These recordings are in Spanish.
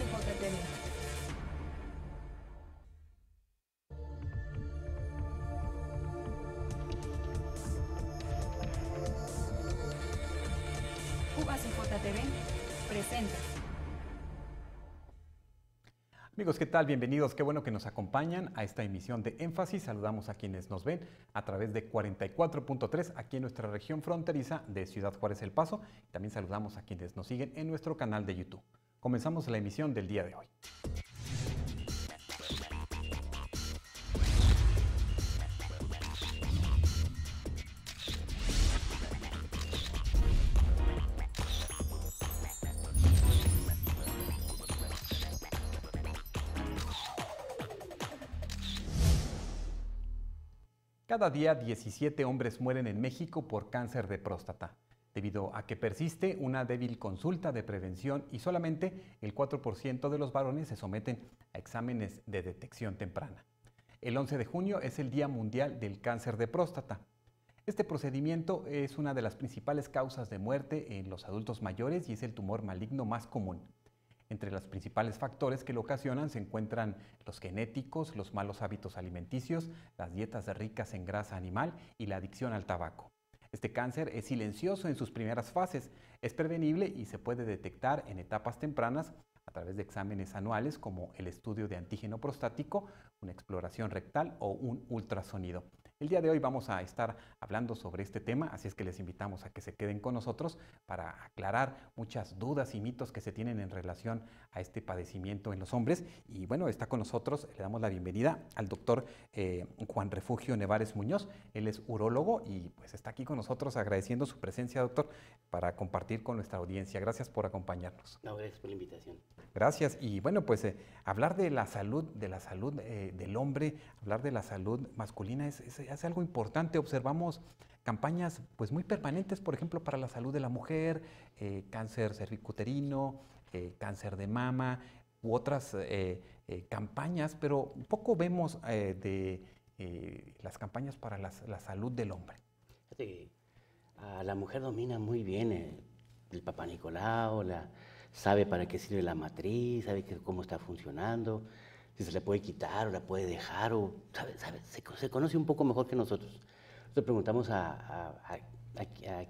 UACJTV. UACJTV presenta. Amigos, ¿qué tal? Bienvenidos. Qué bueno que nos acompañan a esta emisión de Énfasis. Saludamos a quienes nos ven a través de 44.3 aquí en nuestra región fronteriza de Ciudad Juárez El Paso. También saludamos a quienes nos siguen en nuestro canal de YouTube. Comenzamos la emisión del día de hoy. Cada día 17 hombres mueren en México por cáncer de próstata, debido a que persiste una débil consulta de prevención y solamente el 4% de los varones se someten a exámenes de detección temprana. El 11 de junio es el Día Mundial del Cáncer de Próstata. Este procedimiento es una de las principales causas de muerte en los adultos mayores y es el tumor maligno más común. Entre los principales factores que lo ocasionan se encuentran los genéticos, los malos hábitos alimenticios, las dietas ricas en grasa animal y la adicción al tabaco. Este cáncer es silencioso en sus primeras fases, es prevenible y se puede detectar en etapas tempranas a través de exámenes anuales como el estudio de antígeno prostático, una exploración rectal o un ultrasonido. El día de hoy vamos a estar hablando sobre este tema, así es que les invitamos a que se queden con nosotros para aclarar muchas dudas y mitos que se tienen en relación a este padecimiento en los hombres. Y bueno, está con nosotros, le damos la bienvenida al doctor Juan Refugio Nevares Muñoz. Él es urólogo y pues está aquí con nosotros agradeciendo su presencia, doctor, para compartir con nuestra audiencia. Gracias por acompañarnos. No, gracias por la invitación. Gracias. Y bueno, pues hablar de la salud del hombre, hablar de la salud masculina es algo importante. Observamos campañas pues muy permanentes, por ejemplo, para la salud de la mujer, cáncer cervicuterino, cáncer de mama u otras campañas, pero poco vemos de las campañas para la salud del hombre. Fíjate que a la mujer domina muy bien el Papá Nicolau, sabe para qué sirve la matriz, sabe cómo está funcionando, si se le puede quitar o la puede dejar, o se conoce un poco mejor que nosotros. Nosotros preguntamos a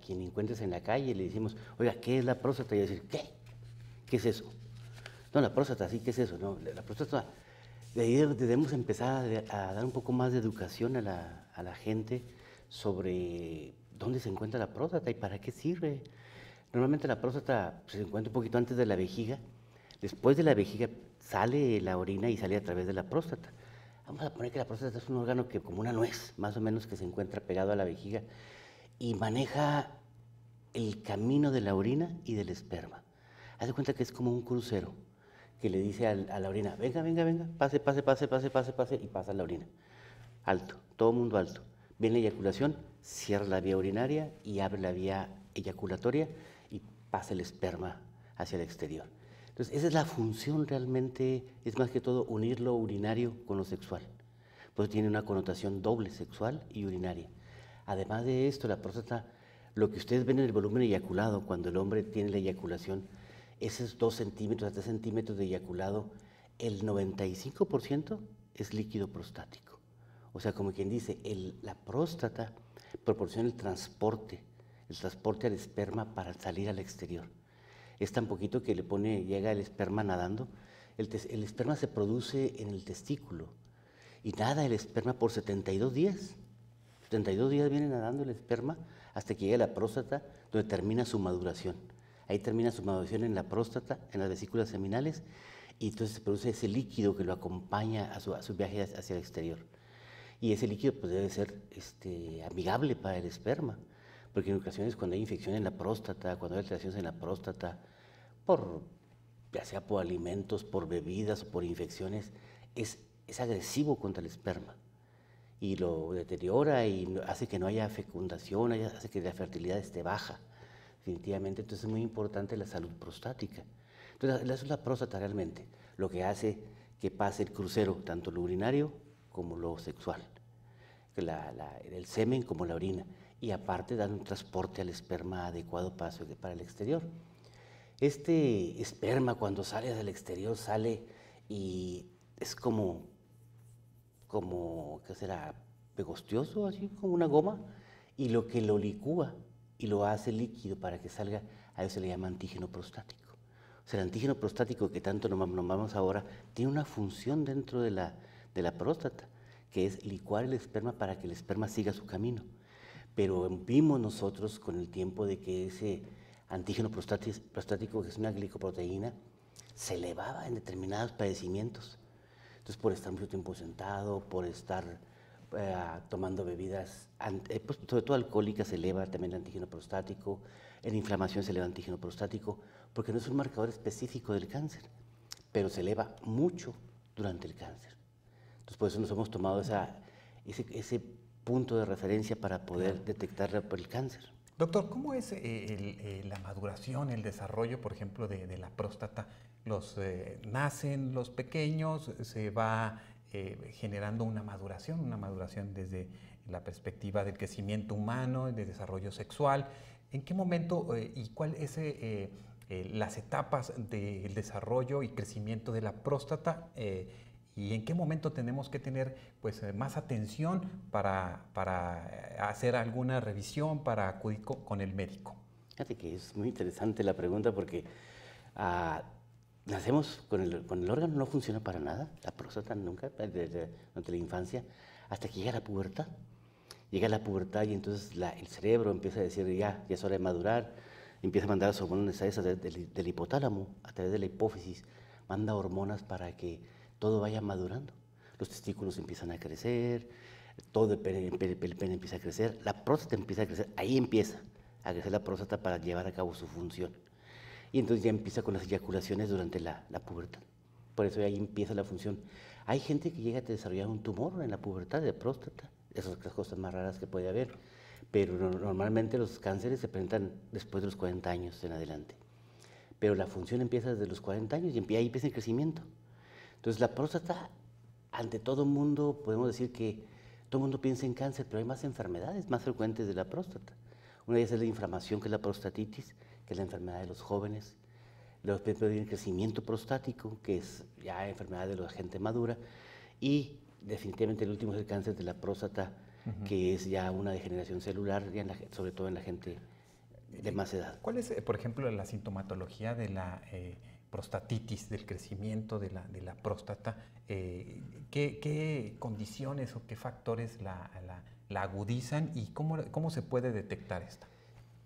quien encuentres en la calle y le decimos, oiga, ¿qué es la próstata? Y decir, ¿qué? ¿Qué es eso? No, la próstata, sí, ¿qué es eso? No, la próstata, de ahí debemos empezar a dar un poco más de educación a la gente sobre dónde se encuentra la próstata y para qué sirve. Normalmente la próstata se encuentra un poquito antes de la vejiga. Después de la vejiga sale la orina y sale a través de la próstata. Vamos a poner que la próstata es un órgano que como una nuez, más o menos, que se encuentra pegado a la vejiga y maneja el camino de la orina y del esperma. Haz de cuenta que es como un crucero que le dice a la orina, venga, venga, venga, pase, pase, pase, pase, pase, pase, y pasa la orina. Alto, todo mundo alto. Viene la eyaculación, cierra la vía urinaria y abre la vía eyaculatoria y pasa el esperma hacia el exterior. Entonces, esa es la función realmente, es más que todo unir lo urinario con lo sexual. Pues tiene una connotación doble, sexual y urinaria. Además de esto, la próstata, lo que ustedes ven en el volumen eyaculado, cuando el hombre tiene la eyaculación, esos 2 centímetros a 3 centímetros de eyaculado, el 95% es líquido prostático. O sea, como quien dice, la próstata proporciona el transporte al esperma para salir al exterior. Es tan poquito que llega el esperma nadando. El esperma se produce en el testículo y nada el esperma por 72 días. 72 días viene nadando el esperma hasta que llega a la próstata, donde termina su maduración. Ahí termina su maduración en la próstata, en las vesículas seminales, y entonces se produce ese líquido que lo acompaña a su viaje hacia el exterior. Y ese líquido pues, debe ser amigable para el esperma, porque en ocasiones cuando hay infección en la próstata, cuando hay alteraciones en la próstata, ya sea por alimentos, por bebidas o por infecciones, es agresivo contra el esperma y lo deteriora y hace que no haya fecundación, hace que la fertilidad esté baja, definitivamente. Entonces es muy importante la salud prostática. Entonces eso es la próstata realmente, lo que hace que pase el crucero, tanto lo urinario como lo sexual, el semen como la orina, y aparte dar un transporte al esperma adecuado para el exterior. Este esperma cuando sale del exterior sale y es ¿qué será? Pegostioso, así como una goma, y lo que lo licúa y lo hace líquido para que salga, a eso se le llama antígeno prostático. O sea, el antígeno prostático que tanto nombramos ahora tiene una función dentro de la próstata, que es licuar el esperma para que el esperma siga su camino. Pero vimos nosotros con el tiempo de que ese antígeno prostático, que es una glicoproteína, se elevaba en determinados padecimientos. Entonces, por estar mucho tiempo sentado, por estar tomando bebidas, pues, sobre todo alcohólicas, se eleva también el antígeno prostático, en inflamación se eleva el antígeno prostático, porque no es un marcador específico del cáncer, pero se eleva mucho durante el cáncer. Entonces, por eso nos hemos tomado ese punto de referencia para poder detectar el cáncer. Doctor, ¿cómo es la maduración, el desarrollo, por ejemplo, de la próstata? Nacen los pequeños, se va generando una maduración desde la perspectiva del crecimiento humano, de desarrollo sexual. ¿En qué momento y cuál es las etapas del desarrollo y crecimiento de la próstata? ¿Y en qué momento tenemos que tener pues, más atención para hacer alguna revisión, para acudir con el médico? Fíjate que es muy interesante la pregunta porque nacemos con el órgano, no funciona para nada, la próstata nunca, desde la infancia, hasta que llega la pubertad. Llega la pubertad y entonces el cerebro empieza a decir ya es hora de madurar, empieza a mandar las hormonas necesarias del hipotálamo, a través de la hipófisis, manda hormonas para que todo vaya madurando. Los testículos empiezan a crecer, todo el pene empieza a crecer, la próstata empieza a crecer, ahí empieza a crecer la próstata para llevar a cabo su función. Y entonces ya empieza con las eyaculaciones durante la pubertad. Por eso ahí empieza la función. Hay gente que llega a desarrollar un tumor en la pubertad de próstata, esas son las cosas más raras que puede haber, pero normalmente los cánceres se presentan después de los 40 años en adelante. Pero la función empieza desde los 40 años y ahí empieza el crecimiento. Entonces la próstata, ante todo mundo, podemos decir que todo el mundo piensa en cáncer, pero hay más enfermedades más frecuentes de la próstata. Una de ellas es la inflamación, que es la prostatitis, que es la enfermedad de los jóvenes. Luego puede haber crecimiento prostático, que es ya enfermedad de la gente madura. Y definitivamente el último es el cáncer de la próstata, que es ya una degeneración celular, sobre todo en la gente de más edad. ¿Cuál es, por ejemplo, la sintomatología de la prostatitis, del crecimiento de la próstata? ¿Qué condiciones o qué factores la agudizan y cómo se puede detectar esta?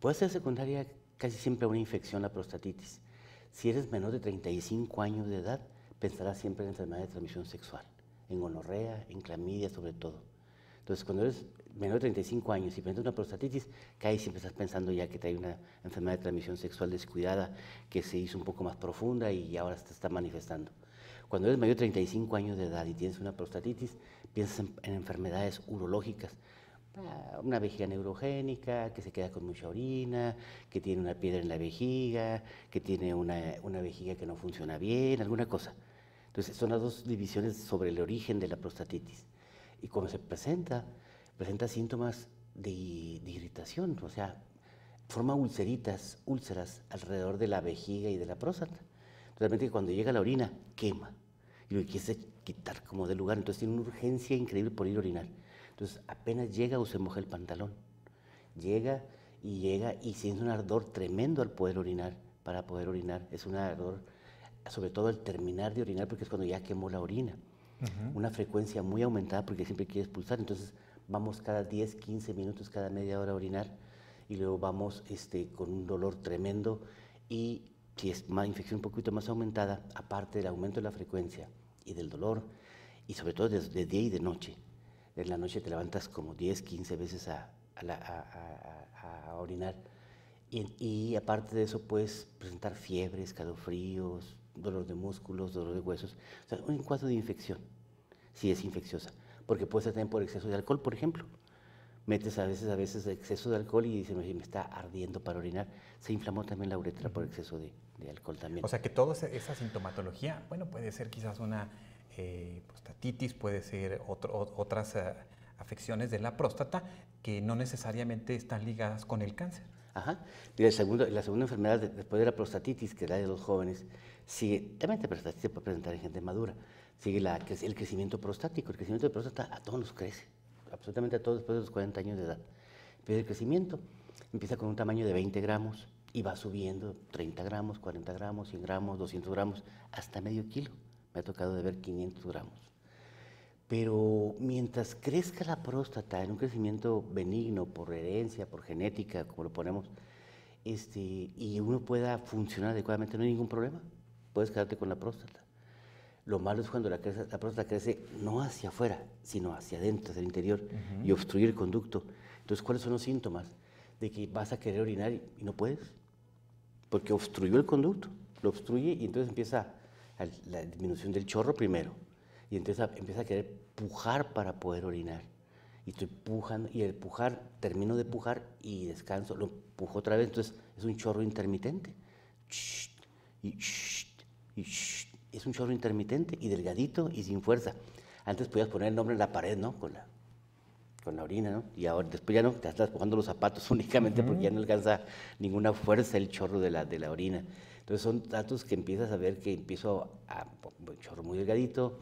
Puede ser secundaria casi siempre a una infección, la prostatitis. Si eres menor de 35 años de edad, pensarás siempre en enfermedades de transmisión sexual, en gonorrea, en clamidia sobre todo. Entonces, cuando eres menor de 35 años y presentas una prostatitis, casi siempre estás pensando ya que hay una enfermedad de transmisión sexual descuidada que se hizo un poco más profunda y ahora se está manifestando. Cuando eres mayor de 35 años de edad y tienes una prostatitis, piensas en enfermedades urológicas, una vejiga neurogénica, que se queda con mucha orina, que tiene una piedra en la vejiga, que tiene una vejiga que no funciona bien, alguna cosa. Entonces, son las dos divisiones sobre el origen de la prostatitis. Y cuando se presenta síntomas de irritación, o sea, forma úlceras alrededor de la vejiga y de la próstata. Realmente cuando llega la orina, quema, y lo quiere quitar como del lugar, entonces tiene una urgencia increíble por ir a orinar. Entonces, apenas llega o se moja el pantalón, llega y siente un ardor tremendo al poder orinar, para poder orinar. Es un ardor, sobre todo al terminar de orinar, porque es cuando ya quemó la orina. Una frecuencia muy aumentada porque siempre quiere expulsar, entonces vamos cada 10, 15 minutos, cada media hora a orinar y luego vamos con un dolor tremendo y si es una infección un poquito más aumentada, aparte del aumento de la frecuencia y del dolor y sobre todo de día y de noche. En la noche te levantas como 10, 15 veces a orinar y aparte de eso puedes presentar fiebres, escalofríos, dolor de músculos, dolor de huesos, o sea, un cuadro de infección, si es infecciosa, porque puede ser también por exceso de alcohol, por ejemplo. Metes a veces exceso de alcohol y dices, me está ardiendo para orinar. Se inflamó también la uretra por exceso de alcohol también. O sea que toda esa sintomatología, bueno, puede ser quizás una prostatitis, puede ser otras afecciones de la próstata que no necesariamente están ligadas con el cáncer. Ajá. Y la segunda enfermedad después de la prostatitis, que es la de los jóvenes, sigue, también la prostatitis se puede presentar en gente madura, sigue el crecimiento prostático. El crecimiento de próstata a todos nos crece, absolutamente a todos después de los 40 años de edad. Pero el crecimiento empieza con un tamaño de 20 gramos y va subiendo 30 gramos, 40 gramos, 100 gramos, 200 gramos, hasta medio kilo. Me ha tocado de ver 500 gramos. Pero mientras crezca la próstata en un crecimiento benigno, por herencia, por genética, como lo ponemos, y uno pueda funcionar adecuadamente, no hay ningún problema. Puedes quedarte con la próstata. Lo malo es cuando la próstata crece no hacia afuera, sino hacia adentro, hacia el interior, y obstruye el conducto. Entonces, ¿cuáles son los síntomas? De que vas a querer orinar y no puedes, porque obstruyó el conducto, lo obstruye y entonces empieza la disminución del chorro primero. Y entonces empieza a querer pujar para poder orinar. Y estoy pujando, y al pujar, termino de pujar y descanso, lo empujo otra vez, entonces es un chorro intermitente. Es un chorro intermitente y delgadito y sin fuerza. Antes podías poner el nombre en la pared, ¿no? Con la orina, ¿no? Y ahora, después ya no, te estás pujando los zapatos únicamente porque ya no alcanza ninguna fuerza el chorro de la orina. Entonces son datos que empiezas a ver que empiezo a un chorro muy delgadito,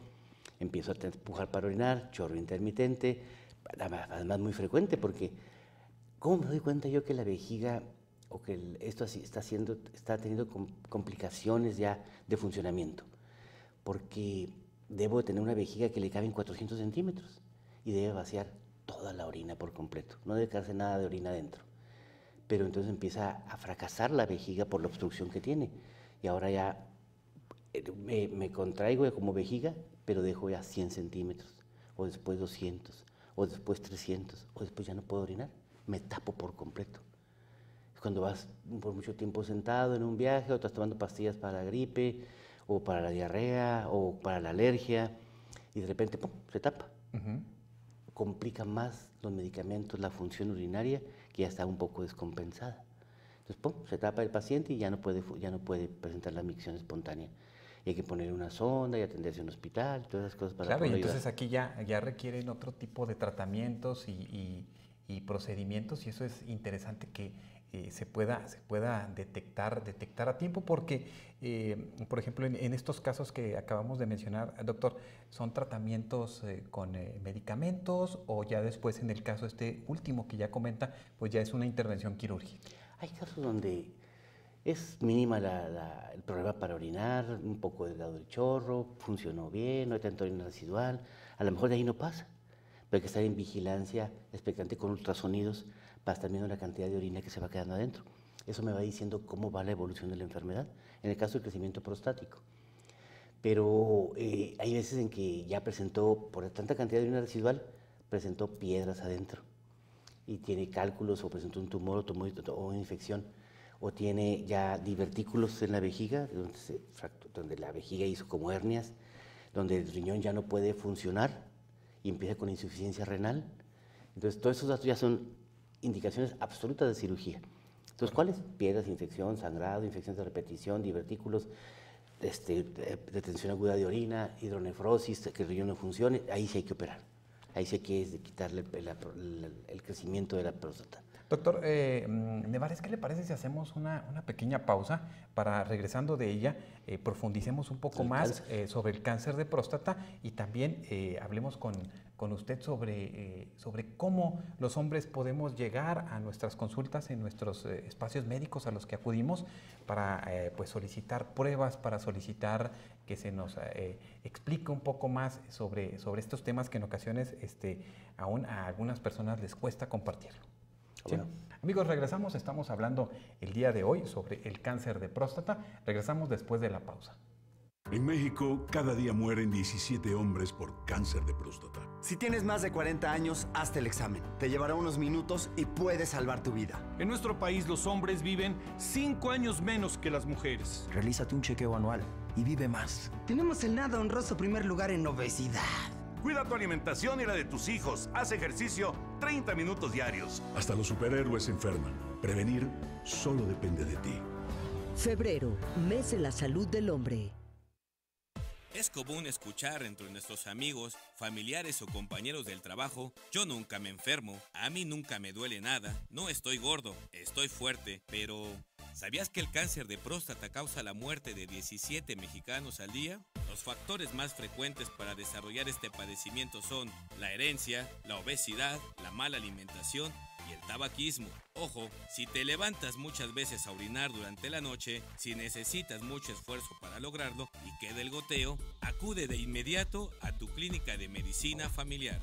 empiezo a empujar para orinar, chorro intermitente, además muy frecuente, porque ¿cómo me doy cuenta yo que la vejiga o que esto así está teniendo complicaciones ya de funcionamiento? Porque debo de tener una vejiga que le caben 400 centímetros y debe vaciar toda la orina por completo, no debe quedarse nada de orina adentro. Pero entonces empieza a fracasar la vejiga por la obstrucción que tiene, y ahora ya me contraigo como vejiga, pero dejo ya 100 centímetros, o después 200, o después 300, o después ya no puedo orinar, me tapo por completo. Es cuando vas por mucho tiempo sentado en un viaje, o estás tomando pastillas para la gripe, o para la diarrea, o para la alergia, y de repente, ¡pum!, se tapa. Complica más los medicamentos la función urinaria, que ya está un poco descompensada. Entonces, ¡pum!, se tapa el paciente y ya no puede presentar la micción espontánea. Y hay que poner una sonda y atenderse en un hospital, todas esas cosas para Claro, y poder entonces ayudar. aquí ya requieren otro tipo de tratamientos y procedimientos, y eso es interesante que se pueda detectar a tiempo, porque, por ejemplo, en estos casos que acabamos de mencionar, doctor, ¿son tratamientos con medicamentos, o ya después, en el caso último que ya comenta, pues ya es una intervención quirúrgica? Hay casos donde es mínima el problema para orinar, un poco delgado del chorro, funcionó bien, no hay tanta orina residual, a lo mejor de ahí no pasa, pero hay que estar en vigilancia, expectante con ultrasonidos, para estar viendo la cantidad de orina que se va quedando adentro. Eso me va diciendo cómo va la evolución de la enfermedad, en el caso del crecimiento prostático. Pero hay veces en que ya presentó, por tanta cantidad de orina residual, presentó piedras adentro, y tiene cálculos, o presentó un tumor o una infección, o tiene ya divertículos en la vejiga, donde la vejiga hizo como hernias, donde el riñón ya no puede funcionar y empieza con insuficiencia renal. Entonces, todos esos datos ya son indicaciones absolutas de cirugía. Entonces, ¿cuáles? Piedras, infección, sangrado, infecciones de repetición, divertículos, retención aguda de orina, hidronefrosis, que el riñón no funcione, ahí sí hay que operar. Ahí sí hay que quitarle el crecimiento de la próstata. Doctor Nevares, ¿qué le parece si hacemos una pequeña pausa para, regresando de ella, profundicemos un poco más sobre el cáncer de próstata, y también hablemos con usted sobre cómo los hombres podemos llegar a nuestras consultas en nuestros espacios médicos a los que acudimos para pues solicitar pruebas, para solicitar que se nos explique un poco más sobre estos temas que en ocasiones aún a algunas personas les cuesta compartirlo. ¿Sí? Bueno. Amigos, regresamos, estamos hablando el día de hoy sobre el cáncer de próstata. Regresamos después de la pausa. En México, cada día mueren 17 hombres por cáncer de próstata. Si tienes más de 40 años, hazte el examen. Te llevará unos minutos y puede salvar tu vida. En nuestro país, los hombres viven 5 años menos que las mujeres. Realízate un chequeo anual y vive más. Tenemos el nada honroso primer lugar en obesidad. Cuida tu alimentación y la de tus hijos. Haz ejercicio 30 minutos diarios. Hasta los superhéroes se enferman. Prevenir solo depende de ti. Febrero, mes de la salud del hombre. Es común escuchar entre nuestros amigos, familiares o compañeros del trabajo: yo nunca me enfermo, a mí nunca me duele nada, no estoy gordo, estoy fuerte. Pero, ¿sabías que el cáncer de próstata causa la muerte de 17 mexicanos al día? Los factores más frecuentes para desarrollar este padecimiento son la herencia, la obesidad, la mala alimentación y el tabaquismo. Ojo, si te levantas muchas veces a orinar durante la noche, si necesitas mucho esfuerzo para lograrlo y queda el goteo, acude de inmediato a tu clínica de medicina familiar.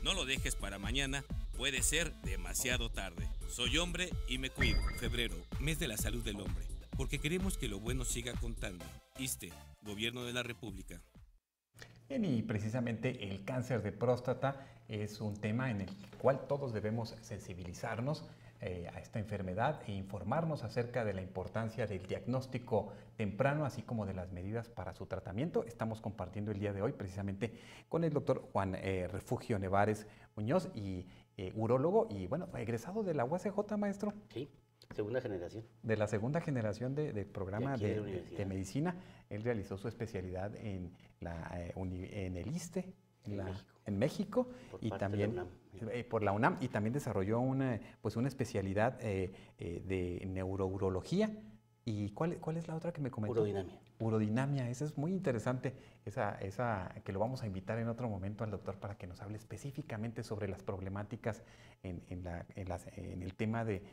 No lo dejes para mañana, puede ser demasiado tarde. Soy hombre y me cuido. Febrero, mes de la salud del hombre, porque queremos que lo bueno siga contando. ISSSTE, Gobierno de la República. Bien, y precisamente el cáncer de próstata es un tema en el cual todos debemos sensibilizarnos a esta enfermedad e informarnos acerca de la importancia del diagnóstico temprano, así como de las medidas para su tratamiento. Estamos compartiendo el día de hoy precisamente con el doctor Juan Refugio Nevares Muñoz, y urólogo y, bueno, egresado de la UACJ, maestro. Sí, segunda generación. De la segunda generación del programa de medicina. Él realizó su especialidad en el ISSSTE, en México, y también por la UNAM, y también desarrolló una especialidad de neurourología. ¿Y cuál es la otra que me comentó? Urodinamia. Urodinamia, esa es muy interesante, esa que lo vamos a invitar en otro momento al doctor para que nos hable específicamente sobre las problemáticas en el tema de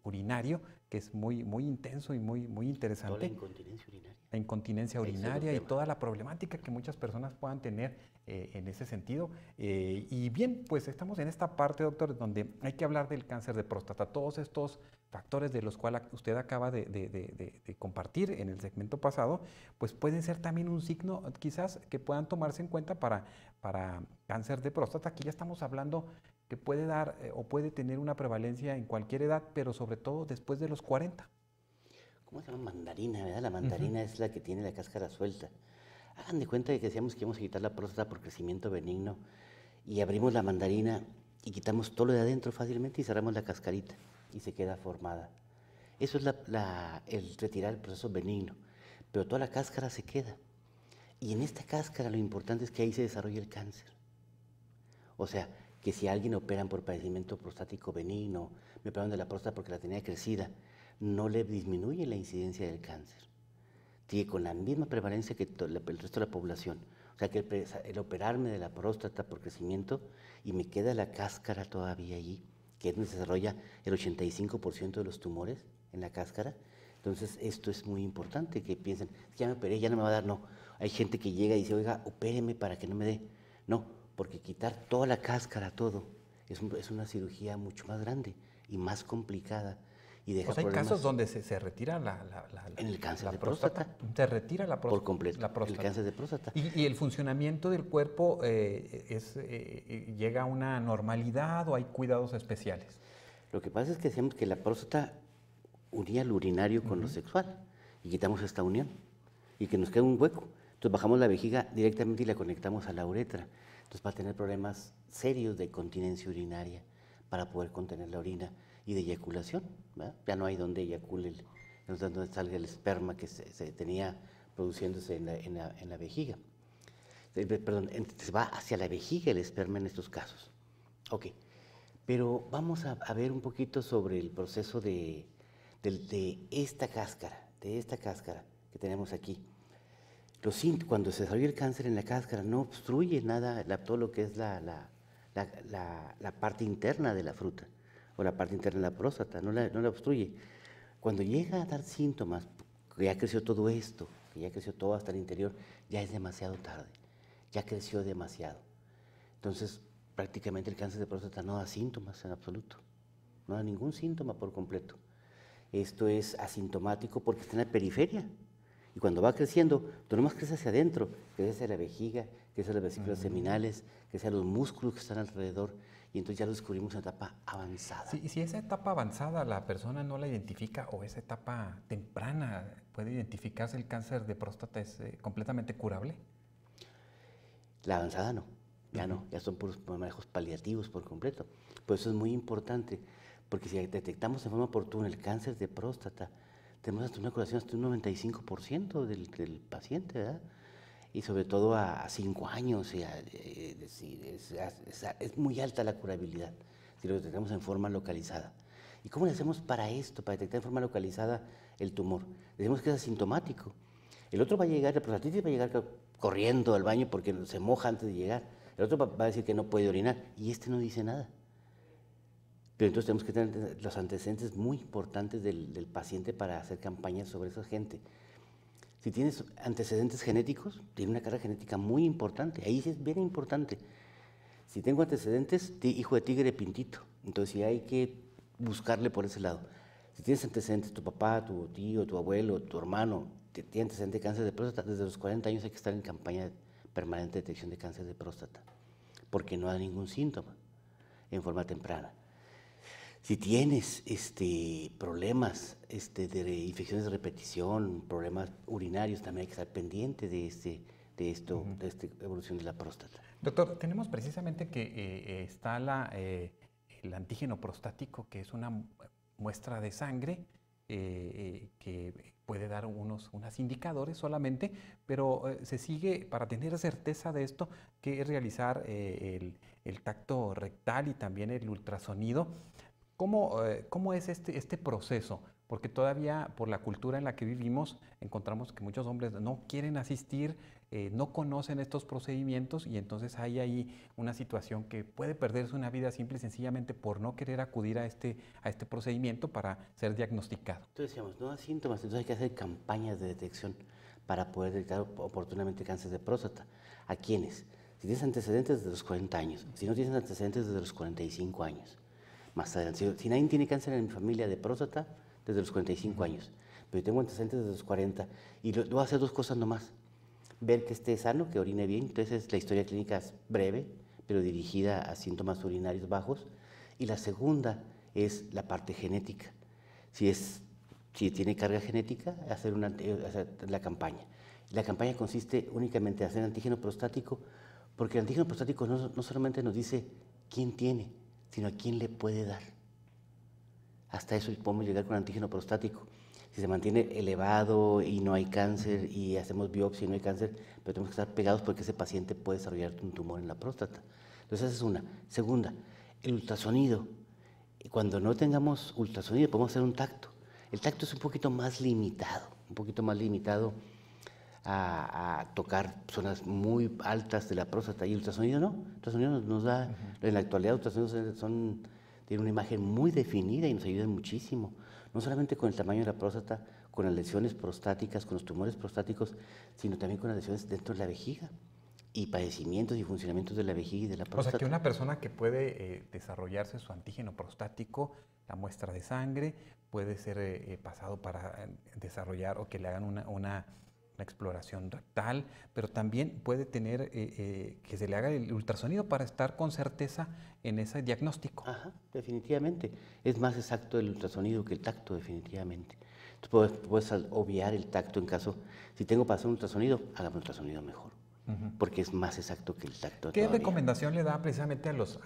urinario, que es muy intenso y muy interesante. Toda la incontinencia urinaria. La incontinencia urinaria y toda la problemática que muchas personas puedan tener en ese sentido. Y bien, pues estamos en esta parte, doctor, donde hay que hablar del cáncer de próstata. Todos estos factores de los cuales usted acaba de compartir en el segmento pasado, pues pueden ser también un signo quizás que puedan tomarse en cuenta para cáncer de próstata. Aquí ya estamos hablando que puede dar o puede tener una prevalencia en cualquier edad, pero sobre todo después de los 40. ¿Cómo se llama? Mandarina, ¿verdad? La mandarina es la que tiene la cáscara suelta. Hagan de cuenta de que decíamos que íbamos a quitar la próstata por crecimiento benigno y abrimos la mandarina y quitamos todo lo de adentro fácilmente y cerramos la cascarita y se queda formada. Eso es el retirar el proceso benigno, pero toda la cáscara se queda. Y en esta cáscara lo importante es que ahí se desarrolla el cáncer. O sea, que si a alguien operan por padecimiento prostático benigno, me operaron de la próstata porque la tenía crecida, no le disminuye la incidencia del cáncer. Sigue con la misma prevalencia que el resto de la población. O sea, que el operarme de la próstata por crecimiento y me queda la cáscara todavía allí, que es donde se desarrolla el 85% de los tumores en la cáscara. Entonces, esto es muy importante, que piensen, ya me operé, ya no me va a dar. No, hay gente que llega y dice, oiga, opéreme para que no me dé. No, porque quitar toda la cáscara, todo, es una cirugía mucho más grande y más complicada. Y deja hay casos donde se retira en el cáncer de próstata. Se retira la próstata. Por completo, el cáncer de próstata. ¿Y el funcionamiento del cuerpo llega a una normalidad o hay cuidados especiales? Lo que pasa es que decíamos que la próstata unía el urinario con lo sexual y quitamos esta unión y que nos queda un hueco. Entonces bajamos la vejiga directamente y la conectamos a la uretra. Entonces va a tener problemas serios de continencia urinaria para poder contener la orina y de eyaculación, ¿verdad? Ya no hay donde eyacule, donde salga el esperma que se tenía produciéndose en la vejiga. Perdón, entonces va hacia la vejiga el esperma en estos casos. Ok, pero vamos a ver un poquito sobre el proceso de esta cáscara, que tenemos aquí. Cuando se desarrolla el cáncer en la cáscara no obstruye nada, todo lo que es la parte interna de la fruta o la parte interna de la próstata, no la obstruye. Cuando llega a dar síntomas, que ya creció todo esto, que ya creció todo hasta el interior, ya es demasiado tarde, ya creció demasiado. Entonces, prácticamente el cáncer de próstata no da síntomas en absoluto, no da ningún síntoma por completo. Esto es asintomático porque está en la periferia. Y cuando va creciendo, tú nomás crece hacia adentro, crece hacia la vejiga, crece hacia las vesículas seminales, crece hacia los músculos que están alrededor, y entonces ya lo descubrimos en etapa avanzada. Sí, y si esa etapa avanzada la persona no la identifica, o esa etapa temprana puede identificarse, el cáncer de próstata es completamente curable. La avanzada no, ya son puros manejos paliativos por completo. Por eso es muy importante, porque si detectamos de forma oportuna el cáncer de próstata, tenemos hasta una curación hasta un 95% del paciente, ¿verdad? y sobre todo a 5 años. Es muy alta la curabilidad si lo detectamos en forma localizada. ¿Y cómo le hacemos para esto, para detectar en forma localizada el tumor? Decimos que es asintomático. El otro va a llegar, la prostatitis va a llegar corriendo al baño porque se moja antes de llegar. El otro va a decir que no puede orinar y este no dice nada. Pero entonces tenemos que tener los antecedentes muy importantes del paciente para hacer campañas sobre esa gente. Si tienes antecedentes genéticos, tiene una carga genética muy importante. Ahí sí es bien importante. Si tengo antecedentes, hijo de tigre pintito. Entonces sí hay que buscarle por ese lado. Si tienes antecedentes, tu papá, tu tío, tu abuelo, tu hermano, tiene antecedente de cáncer de próstata, desde los 40 años hay que estar en campaña permanente de detección de cáncer de próstata, porque no hay ningún síntoma en forma temprana. Si tienes problemas de infecciones de repetición, problemas urinarios, también hay que estar pendiente de esta evolución de la próstata. Doctor, tenemos precisamente que está el antígeno prostático, que es una muestra de sangre que puede dar unos indicadores solamente, pero se sigue, para tener certeza de esto, que realizar el tacto rectal y también el ultrasonido. ¿Cómo es este proceso? Porque todavía por la cultura en la que vivimos encontramos que muchos hombres no quieren asistir, no conocen estos procedimientos y entonces hay ahí una situación que puede perderse una vida simple y sencillamente por no querer acudir a este procedimiento para ser diagnosticado. Entonces decíamos, no hay síntomas, entonces hay que hacer campañas de detección para poder detectar oportunamente cáncer de próstata. ¿A quiénes? Si tienes antecedentes desde los 40 años, si no tienes antecedentes desde los 45 años. Más adelante, si nadie tiene cáncer en mi familia de próstata, desde los 45 años, pero tengo antecedentes desde los 40, y voy a hacer 2 cosas nomás. Ver que esté sano, que orine bien, entonces la historia clínica es breve, pero dirigida a síntomas urinarios bajos. Y la segunda es la parte genética. Si tiene carga genética, hacer la campaña. La campaña consiste únicamente en hacer antígeno prostático, porque el antígeno prostático no solamente nos dice quién tiene, sino a quién le puede dar. Hasta eso podemos llegar con antígeno prostático. Si se mantiene elevado y no hay cáncer y hacemos biopsia y no hay cáncer, pero tenemos que estar pegados porque ese paciente puede desarrollar un tumor en la próstata. Entonces esa es una. Segunda, el ultrasonido. Cuando no tengamos ultrasonido podemos hacer un tacto. El tacto es un poquito más limitado a tocar zonas muy altas de la próstata, y el ultrasonido no. El ultrasonido nos da, en la actualidad, ultrasonidos tienen una imagen muy definida y nos ayudan muchísimo, no solamente con el tamaño de la próstata, con las lesiones prostáticas, con los tumores prostáticos, sino también con las lesiones dentro de la vejiga y padecimientos y funcionamientos de la vejiga y de la próstata. O sea, que una persona que puede desarrollarse su antígeno prostático, la muestra de sangre, puede ser pasado para desarrollar o que le hagan una exploración rectal, pero también puede tener que se le haga el ultrasonido para estar con certeza en ese diagnóstico. Ajá, definitivamente. Es más exacto el ultrasonido que el tacto, definitivamente. Entonces puedes obviar el tacto en caso, si tengo para hacer un ultrasonido, hágame un ultrasonido mejor, porque es más exacto que el tacto. ¿Qué recomendación le da precisamente a los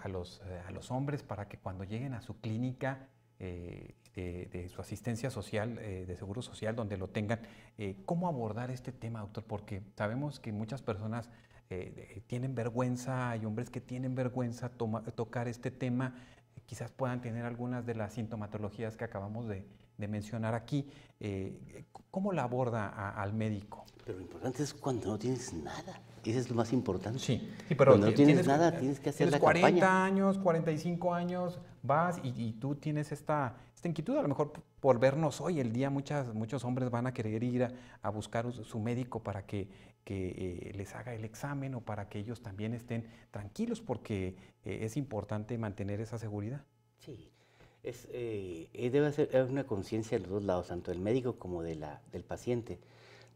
hombres para que cuando lleguen a su clínica de su asistencia social, de seguro social, donde lo tengan, cómo abordar este tema, doctor? Porque sabemos que muchas personas tienen vergüenza, hay hombres que tienen vergüenza tocar este tema, quizás puedan tener algunas de las sintomatologías que acabamos de mencionar aquí. ¿Cómo la aborda al médico? Pero lo importante es cuando no tienes nada. Eso es lo más importante. Sí, pero cuando no tienes nada, tienes que hacer la campaña. 40 años, 45 años, vas y tú tienes esta inquietud. A lo mejor por vernos hoy el día, muchos hombres van a querer ir a buscar su médico para que les haga el examen o para que ellos también estén tranquilos, porque es importante mantener esa seguridad. Sí, debe ser una conciencia de los dos lados, tanto del médico como del paciente,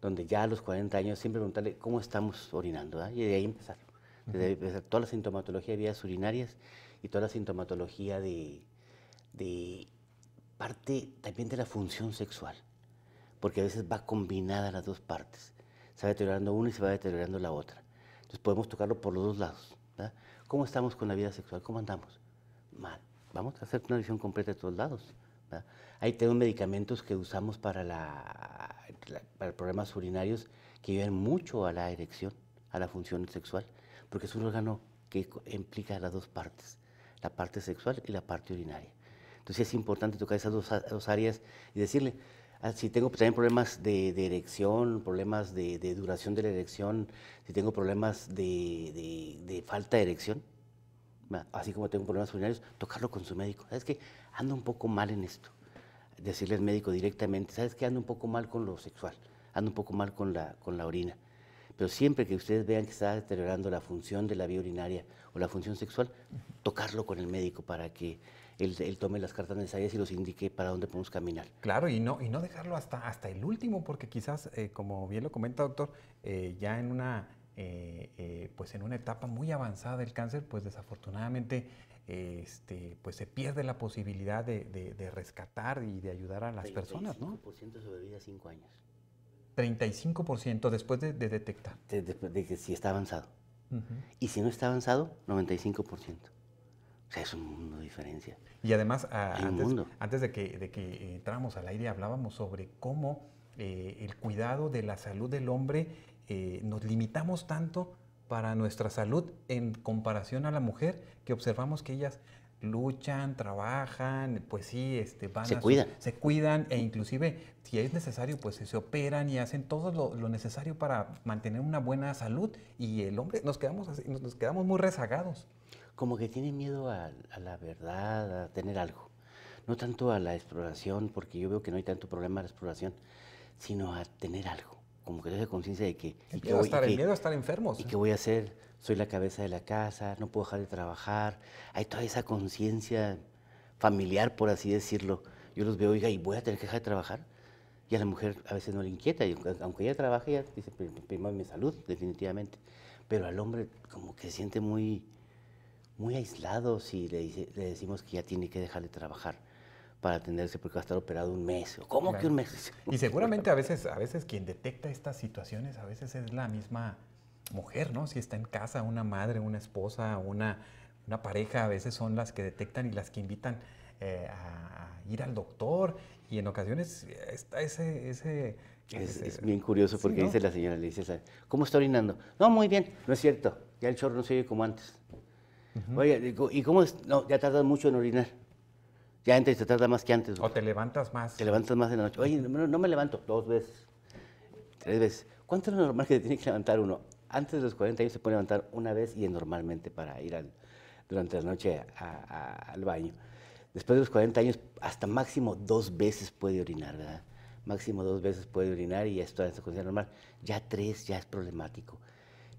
donde ya a los 40 años siempre preguntarle cómo estamos orinando, ¿verdad? Y de ahí empezar. Desde ahí empezar toda la sintomatología de vías urinarias y toda la sintomatología de parte también de la función sexual, porque a veces va combinada las dos partes. Se va deteriorando una y se va deteriorando la otra. Entonces podemos tocarlo por los dos lados, ¿verdad? ¿Cómo estamos con la vida sexual? ¿Cómo andamos? Mal. Vamos a hacer una revisión completa de todos lados, ¿verdad? Ahí tenemos medicamentos que usamos para problemas urinarios que ayudan mucho a la erección. a la función sexual, porque es un órgano que implica las dos partes, la parte sexual y la parte urinaria. Entonces es importante tocar esas dos áreas y decirle, si tengo también problemas de erección, problemas de duración de la erección, si tengo problemas de falta de erección, así como tengo problemas urinarios, tocarlo con su médico. ¿Sabes qué? Ando un poco mal en esto. Decirle al médico directamente, ¿sabes qué? Ando un poco mal con lo sexual, ando un poco mal con la orina. Pero siempre que ustedes vean que está deteriorando la función de la vía urinaria o la función sexual, tocarlo con el médico para que él tome las cartas necesarias y los indique para dónde podemos caminar. Claro, y no dejarlo hasta el último, porque quizás, como bien lo comenta, doctor, ya en una etapa muy avanzada del cáncer, pues desafortunadamente pues se pierde la posibilidad de rescatar y de ayudar a las personas, ¿no? 35% sobrevive a 5 años. 35% después de detectar. Después de que si está avanzado. Y si no está avanzado, 95%. O sea, es un mundo de diferencia. Y además, antes de que entráramos al aire, hablábamos sobre cómo el cuidado de la salud del hombre nos limitamos tanto para nuestra salud en comparación a la mujer, que observamos que ellas luchan, trabajan, pues sí, se cuidan e inclusive si es necesario pues se operan y hacen todo lo necesario para mantener una buena salud, y el hombre nos quedamos muy rezagados. Como que tiene miedo a la verdad, a tener algo. No tanto a la exploración, porque yo veo que no hay tanto problema a la exploración, sino a tener algo. Como que tenga conciencia de que... El miedo a estar enfermos. ¿Y qué voy a hacer? Soy la cabeza de la casa, no puedo dejar de trabajar. Hay toda esa conciencia familiar, por así decirlo. Yo los veo, oiga, ¿y voy a tener que dejar de trabajar? Y a la mujer a veces no le inquieta. Y aunque ella trabaje, ella dice, primero mi salud, definitivamente. Pero al hombre como que se siente muy aislado si le decimos que ya tiene que dejar de trabajar para atenderse porque va a estar operado un mes. ¿Cómo que un mes? Y seguramente a veces quien detecta estas situaciones a veces es la misma mujer, ¿no? Si está en casa, una madre, una esposa, una pareja, a veces son las que detectan y las que invitan a ir al doctor, y en ocasiones está ese es bien curioso porque sí, ¿no? Dice la señora, le dice, ¿cómo está orinando? No, muy bien. No es cierto, ya el chorro no se oye como antes. Oye, ¿y cómo es? No, ya tardas mucho en orinar. Ya antes te tarda más que antes. O te levantas más. Te levantas más en la noche. Oye, no me levanto 2 veces, 3 veces. ¿Cuánto es lo normal que te tiene que levantar uno? Antes de los 40 años se puede levantar una vez y es normalmente para ir durante la noche al baño. Después de los 40 años, hasta máximo 2 veces puede orinar, ¿verdad? Máximo 2 veces puede orinar y esto se considera normal. Ya 3 ya es problemático.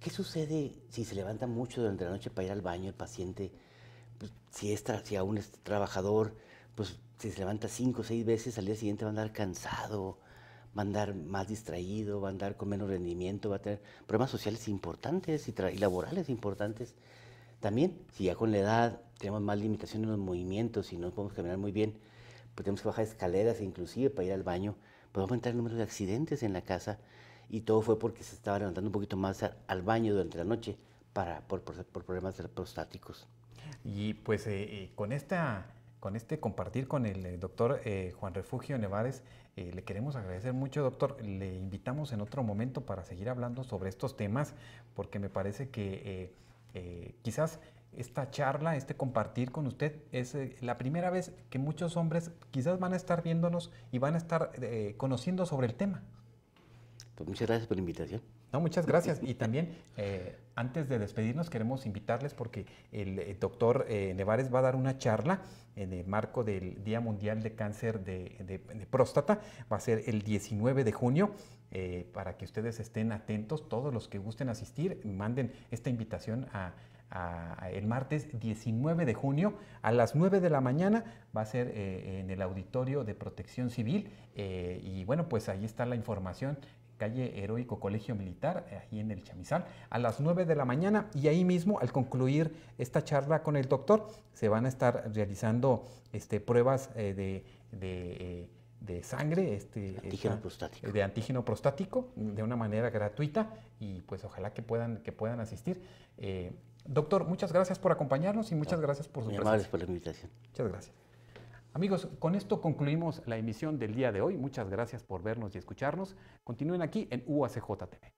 ¿Qué sucede si se levanta mucho durante la noche para ir al baño el paciente? Pues, si aún es trabajador, pues si se levanta 5 o 6 veces, al día siguiente va a andar cansado, va a andar más distraído, va a andar con menos rendimiento, va a tener problemas sociales importantes y laborales importantes. También, si ya con la edad tenemos más limitaciones en los movimientos y no podemos caminar muy bien, pues tenemos que bajar escaleras inclusive para ir al baño, pues va a aumentar el número de accidentes en la casa, y todo fue porque se estaba levantando un poquito más al baño durante la noche por problemas prostáticos. Y pues con este compartir con el doctor Juan Refugio Nevares, le queremos agradecer mucho, doctor. Le invitamos en otro momento para seguir hablando sobre estos temas, porque me parece que quizás esta charla, este compartir con usted es la primera vez que muchos hombres quizás van a estar viéndonos y van a estar conociendo sobre el tema. Pues muchas gracias por la invitación. No, muchas gracias. Y también, antes de despedirnos, queremos invitarles porque el doctor Nevares va a dar una charla en el marco del Día Mundial de Cáncer de Próstata. Va a ser el 19 de junio. Para que ustedes estén atentos, todos los que gusten asistir, manden esta invitación el martes 19 de junio a las 9 de la mañana. Va a ser en el Auditorio de Protección Civil. Y bueno, pues ahí está la información. Calle Heroico Colegio Militar, ahí en el Chamizal, a las 9 de la mañana, y ahí mismo, al concluir esta charla con el doctor, se van a estar realizando pruebas de sangre, de antígeno prostático, de una manera gratuita, y pues ojalá que puedan asistir. Doctor, muchas gracias por acompañarnos y muchas gracias por su presencia. Muy amables por la invitación. Muchas gracias. Amigos, con esto concluimos la emisión del día de hoy. Muchas gracias por vernos y escucharnos. Continúen aquí en UACJ TV.